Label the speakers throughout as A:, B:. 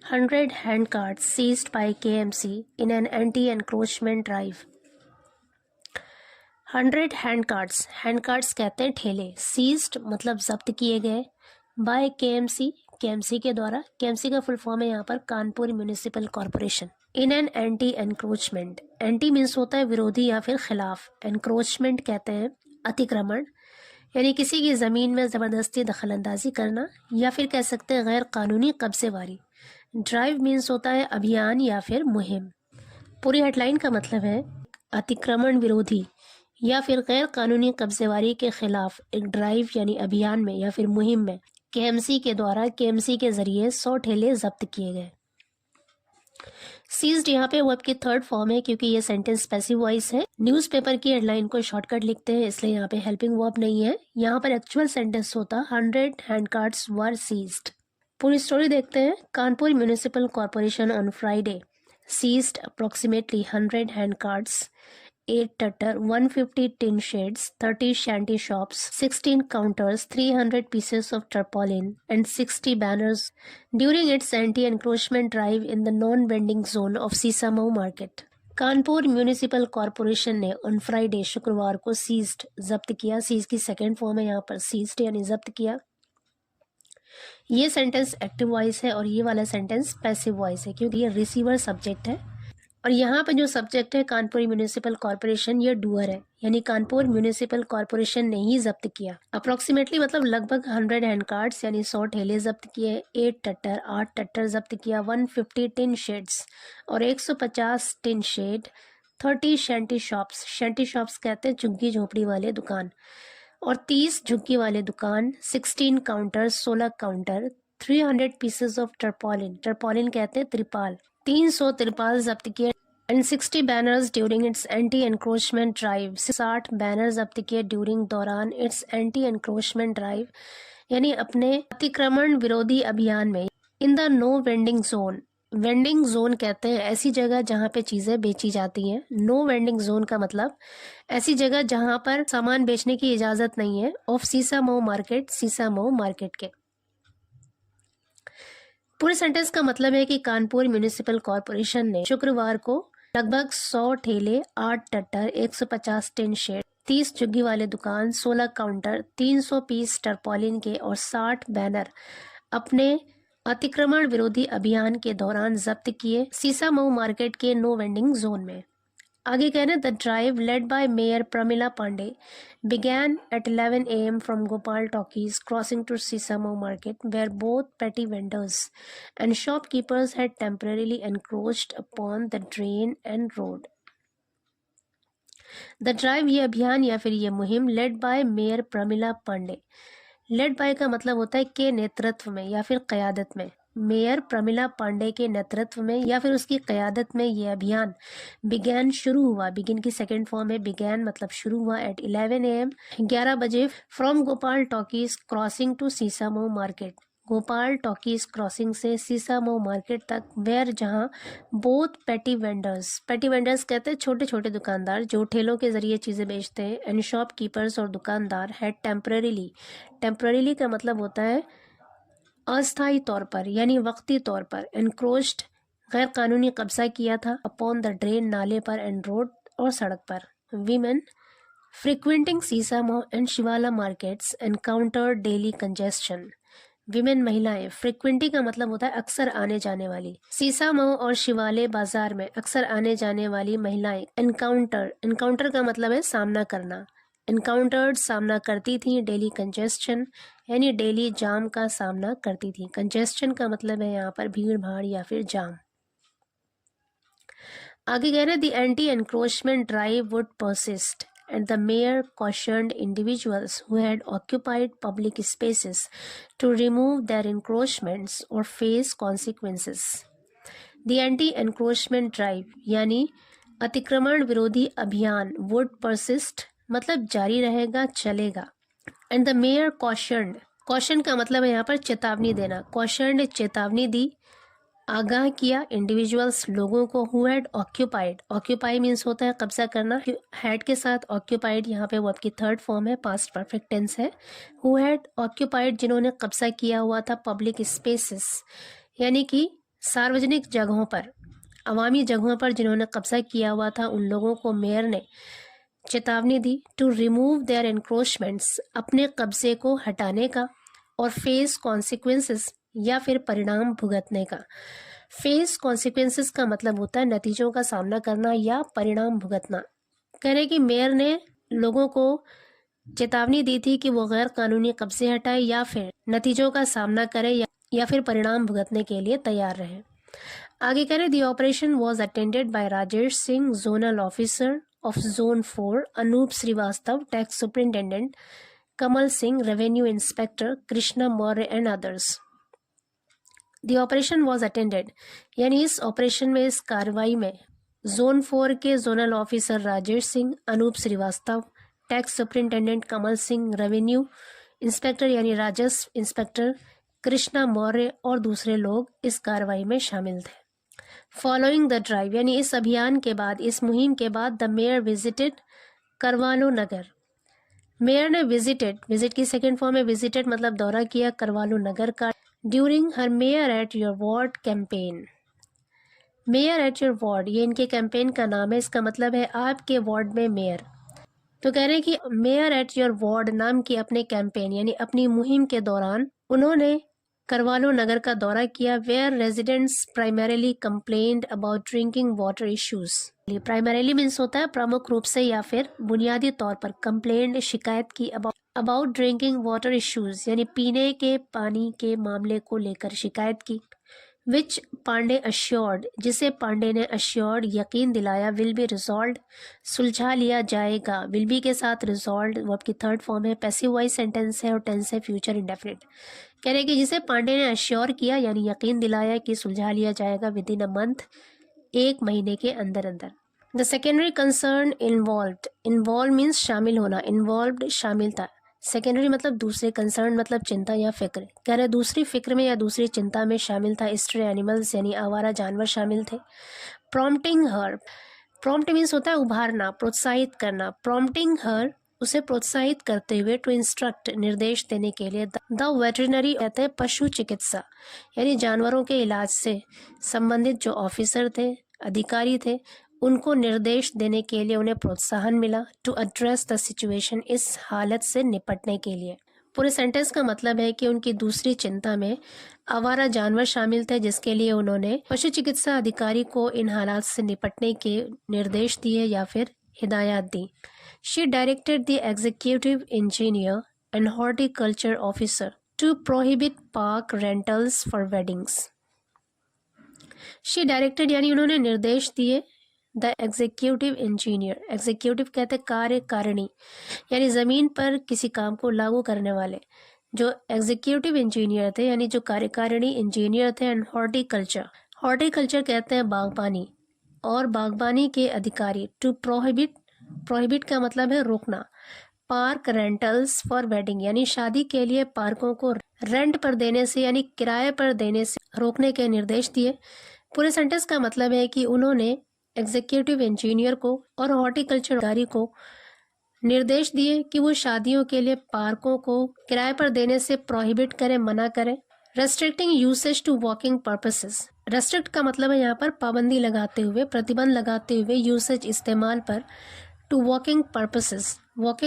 A: 100 handcarts seized by KMC in an anti-encroachment drive. 100 handcarts कहते हैं ठेले, seized मतलब जब्त किए गए, by KMC के द्वारा। KMC का फुल फॉर्म है यहाँ पर Kanpur municipal corporation. In an anti encroachment, anti means होता है विरोधी या फिर खिलाफ, एनक्रोचमेंट कहते हैं अतिक्रमण, यानी किसी की ज़मीन में ज़बरदस्ती दखल अंदाजी करना या फिर कह सकते हैं गैर कानूनी कब्जेवारी। ड्राइव मीन्स होता है अभियान या फिर मुहिम। पूरी हेडलाइन का मतलब है अतिक्रमण विरोधी या फिर गैर कानूनी कब्जेवारी के खिलाफ एक ड्राइव यानी अभियान में या फिर मुहिम में केएमसी के द्वारा केएमसी के जरिए 100 ठेले जब्त किए गए। सीज्ड यहाँ पे वर्ब की थर्ड फॉर्म है क्योंकि ये सेंटेंस पैसिव वॉइस है। न्यूज़पेपर की हेडलाइन को शॉर्टकट लिखते हैं इसलिए यहाँ पे हेल्पिंग वर्ब नहीं है। यहाँ पर एक्चुअल सेंटेंस होता 100 हैंडकार्ट्स वर सीज्ड। पूरी स्टोरी देखते हैं। Kanpur municipal corporation on Friday seized approximately 100 handcarts, 8 tutter, 150 tin sheds, 30 shanty shops, 16 counters, 300 pieces of tarpaulin, and 60 banners during its anti-encroachment drive in the non-vending zone of Sisamau Market. Kanpur municipal corporation ने on Friday शुक्रवार को seized जब्त किया। Seize की second form है यहाँ पर seized यानी जब्त किया। ये सेंटेंस एक्टिव वॉइस है और ये वाला सेंटेंस पैसिव वॉइस है क्योंकि ये रिसीवर सब्जेक्ट है और यहाँ पे जो सब्जेक्ट है कानपुर म्यूनिसिपल कॉरपोरेशन ये डूअर है, यानी कानपुर म्यूनिसिपल कॉरपोरेशन ने ही जब्त किया। अप्रोक्सीमेटली मतलब लगभग 100 हैंडकार्ट्स यानी 100 ठेले जब्त किए, 8 टट्टर जब्त किया, 150 टिन शेड्स और 150 टिन शेड, 30 शैंटी शॉप्स कहते हैं झुग्गी झोपड़ी वाले दुकान और 30 झुग्गी वाले दुकान, 16 काउंटर 16 काउंटर, 300 पीसेस ऑफ टर्पॉलिन कहते हैं त्रिपाल, 300 त्रिपाल जब्त किए and 60 banners during its anti encroachment drive, 60 banner जब्त किए ड्यूरिंग दौरान इट्स एंटी एनक्रोचमेंट ड्राइव यानी अपने अतिक्रमण विरोधी अभियान में। In the no vending zone, vending zone कहते हैं ऐसी जगह जहाँ पे चीज़ें बेची जाती हैं। नो वेंडिंग जोन का मतलब ऐसी जगह जहाँ पर सामान बेचने की इजाज़त नहीं है। Of Sisamau market, Sisamau market के। पूरे सेंटेंस का मतलब है कि कानपुर म्यूनिसिपल कॉरपोरेशन ने शुक्रवार को लगभग 100 ठेले, 8 टट्टर, 150 टिन शेड, 30 झुग्गी वाले दुकान, 16 काउंटर, 300 पीस टर्पॉलिन के और 60 बैनर अपने अतिक्रमण विरोधी अभियान के दौरान जब्त किए सीसामऊ मार्केट के नो वेंडिंग जोन में। आगे कहना the drive led by mayor Pramila Pandey began at 11 a.m. from Gopal Talkies crossing to Sisamau Market where both petty vendors and shopkeepers had temporarily encroached upon the drain and road. The drive ये अभियान या फिर ये मुहिम led by mayor Pramila Pandey. Led by का मतलब होता है के नेतृत्व में या फिर क़यादत में। मेयर प्रमिला पांडे के नेतृत्व में या फिर उसकी क़यादत में ये अभियान बिगैन शुरू हुआ। बिगिन की सेकेंड फॉर्म है बिगैन मतलब शुरू हुआ एट 11 AM 11 बजे from Gopal talkies crossing to Sisamau market, Gopal talkies crossing से सीसामऊ मार्केट तक, वेयर जहां बोथ पेटी वेंडर्स कहते हैं छोटे छोटे दुकानदार जो ठेलों के जरिए चीज़ें बेचते हैं, एंड शॉपकीपर्स और दुकानदार हैड टेम्पररीली का मतलब होता है अस्थायी तौर पर यानी वक्ती तौर पर, एनक्रोच्ड गैर कानूनी कब्जा किया था, अपॉन द ड्रेन नाले पर, एंड रोड और सड़क पर। Women frequenting Sisamau and Shivala markets encountered daily congestion. Women महिलाएं, फ्रिक्वेंटिंग का मतलब होता है अक्सर आने जाने वाली। सीसामऊ और शिवाले बाजार में अक्सर आने जाने वाली महिलाएं एनकाउंटर का मतलब है सामना करना, एनकाउंटर्ड सामना करती थी, डेली कंजेस्शन यानी डेली जाम का सामना करती थी। कंजेस्शन का मतलब है यहाँ पर भीड़ भाड़ या फिर जाम। आगे कह रहे the anti encroachment drive would persist and the mayor cautioned individuals who had occupied public spaces to remove their encroachments or face consequences. The anti-encroachment drive यानी अतिक्रमण विरोधी अभियान would persist मतलब जारी रहेगा, चलेगा। And the mayor caution का मतलब है यहाँ पर चेतावनी देना। cautioned चेतावनी दी, आगाह किया इंडिविजुअल्स लोगों को, हु हैड ऑक्यूपाई मीन्स होता है कब्जा करना, हैड के साथ ऑक्यूपाइड यहाँ पे वर्ब की थर्ड फॉर्म है, पास्ट परफेक्ट टेंस है। हु हैड ऑक्यूपाइड जिन्होंने कब्जा किया हुआ था, पब्लिक स्पेसेस यानी कि सार्वजनिक जगहों पर, अवामी जगहों पर जिन्होंने कब्जा किया हुआ था उन लोगों को मेयर ने चेतावनी दी टू रिमूव देयर एनक्रोचमेंट्स, अपने कब्जे को हटाने का, और फेस कॉन्सिक्वेंसेस या फिर परिणाम भुगतने का। फेस कॉन्सिक्वेंसेस का मतलब होता है नतीजों का सामना करना या परिणाम भुगतना। कह रहे कि मेयर ने लोगों को चेतावनी दी थी कि वो गैर कानूनी कब्जे हटाए या फिर नतीजों का सामना करे या फिर परिणाम भुगतने के लिए तैयार रहे। आगे करें, the operation was attended by Rajesh Singh, zonal officer of zone 4, Anoop Srivastava, tax superintendent Kamal Singh, revenue inspector Krishna Maurya and others. The operation was attended यानी इस ऑपरेशन में, इस कार्रवाई में जोन 4 के zonal officer Rajesh Singh, Anoop Srivastava, tax superintendent Kamal Singh, revenue inspector यानी राजस्व इंस्पेक्टर कृष्णा मौर्य और दूसरे लोग इस कार्रवाई में शामिल थे। फॉलोइंग द ड्राइव यानी इस अभियान के बाद, इस मुहिम के बाद, the mayor visited Karwalo Nagar. Mayor ने विजिट की सेकेंड फॉर्म है विजिटेड मतलब दौरा किया करवालो नगर का during her mayor at your ward campaign. Mayor at your ward ये इनके कैंपेन का नाम है, इसका मतलब है आपके वार्ड में मेयर। तो कह रहे हैं कि मेयर एट योर वार्ड नाम की अपने कैंपेन यानी अपनी मुहिम के दौरान उन्होंने करवालो नगर का दौरा किया, where residents primarily complained about drinking water issues. Primarily means होता है प्रमुख रूप से या फिर बुनियादी तौर पर, कंप्लेंट शिकायत की अबाउट ड्रिंकिंग वाटर इश्यूज यानी पीने के पानी के मामले को लेकर शिकायत की। विच पांडे अश्योर्ड जिसे पांडे ने अश्योर्ड यकीन दिलाया, विल बी रिजॉल्व सुलझा लिया जाएगा, विल बी के साथ रिजॉल्व वर्ब की थर्ड फॉर्म है, पैसिव वॉइस सेंटेंस है और टेंस है फ्यूचर इंडेफिनिट। कह रहे कि जिसे पांडे ने अश्योर किया यानी यकीन दिलाया कि सुलझा लिया जाएगा विद इन अ मंथ, एक महीने के अंदर अंदर। The secondary concern involve means शामिल होना, इन्वॉल्व शामिल था, सेकेंडरी मतलब दूसरे, कंसर्न मतलब चिंता या फिक्र। कह रहे दूसरी फिक्र में या दूसरी चिंता में शामिल था स्ट्रे एनिमल्स यानी आवारा जानवर शामिल थे। प्रॉम्प्टिंग हर, प्रॉम्प्ट मीन्स होता है उभारना, प्रोत्साहित करना, प्रॉम्प्टिंग हर उसे प्रोत्साहित करते हुए, टू इंस्ट्रक्ट निर्देश देने के लिए, द वेटरनरी कहते हैं पशु चिकित्सा यानी जानवरों के इलाज से संबंधित जो ऑफिसर थे, अधिकारी थे, उनको निर्देश देने के लिए उन्हें प्रोत्साहन मिला, टू एड्रेस द सिचुएशन इस हालत से निपटने के लिए। पूरे सेंटेंस का मतलब है कि उनकी दूसरी चिंता में आवारा जानवर शामिल थे जिसके लिए उन्होंने पशु चिकित्सा अधिकारी को इन हालात से निपटने के निर्देश दिए या फिर हिदायत दी। She directed the executive engineer and horticulture officer to prohibit park rentals for weddings. She directed यानी उन्होंने निर्देश दिए, द एग्जीक्यूटिव इंजीनियर, एग्जीक्यूटिव कहते कार्यकारिणी यानी ज़मीन पर किसी काम को लागू करने वाले, जो एग्जीक्यूटिव इंजीनियर थे यानी जो कार्यकारिणी इंजीनियर थे, एंड हॉर्टिकल्चर कहते हैं बागबानी और बागबानी के अधिकारी, टू प्रोहिबिट का मतलब है रोकना, पार्क रेंटल्स फॉर वेडिंग यानी शादी के लिए पार्कों को रेंट पर देने से यानी किराए पर देने से रोकने के निर्देश दिए। पूरे सेंटेंस का मतलब है कि उन्होंने एग्जीक्यूटिव इंजीनियर को और हॉर्टिकल्चर अधिकारी को निर्देश दिए कि वो शादियों के लिए पार्कों को किराए पर देने से प्रोहिबिट करें, मना करें। Restricting usage to walking purposes, restrict का मतलब है यहाँ पर पाबंदी लगाते हुए, प्रतिबंध लगाते हुए, यूसेज इस्तेमाल पर, टू वॉकिंग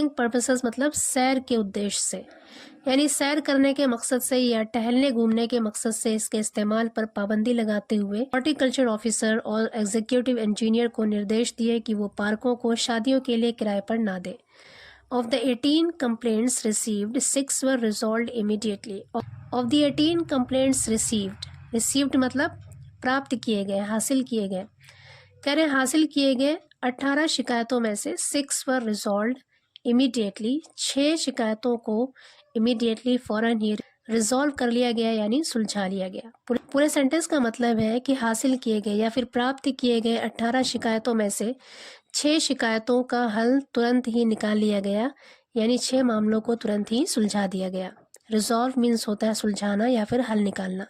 A: पर्पसेस मतलब सैर के उद्देश्य से यानी सैर करने के मकसद से या टहलने घूमने के मकसद से इसके इस्तेमाल पर पाबंदी लगाते हुए हॉर्टिकल्चर ऑफिसर और एग्जीक्यूटिव इंजीनियर को निर्देश दिए कि वो पार्कों को शादियों के लिए किराए पर ना दे। Of the 18 complaints received 6 were resolved immediately. Of the 18 complaints received मतलब प्राप्त किए गए, हासिल किए गए। कह रहे हासिल किए गए 18 शिकायतों में से 6 वर रिजॉल्व्ड इमीडिएटली, 6 शिकायतों को इमीडिएटली फौरन ही रिजॉल्व कर लिया गया यानी सुलझा लिया गया। पूरे सेंटेंस का मतलब है कि हासिल किए गए या फिर प्राप्त किए गए 18 शिकायतों में से 6 शिकायतों का हल तुरंत ही निकाल लिया गया यानी 6 मामलों को तुरंत ही सुलझा दिया गया। रिजॉल्व मीन्स होता है सुलझाना या फिर हल निकालना।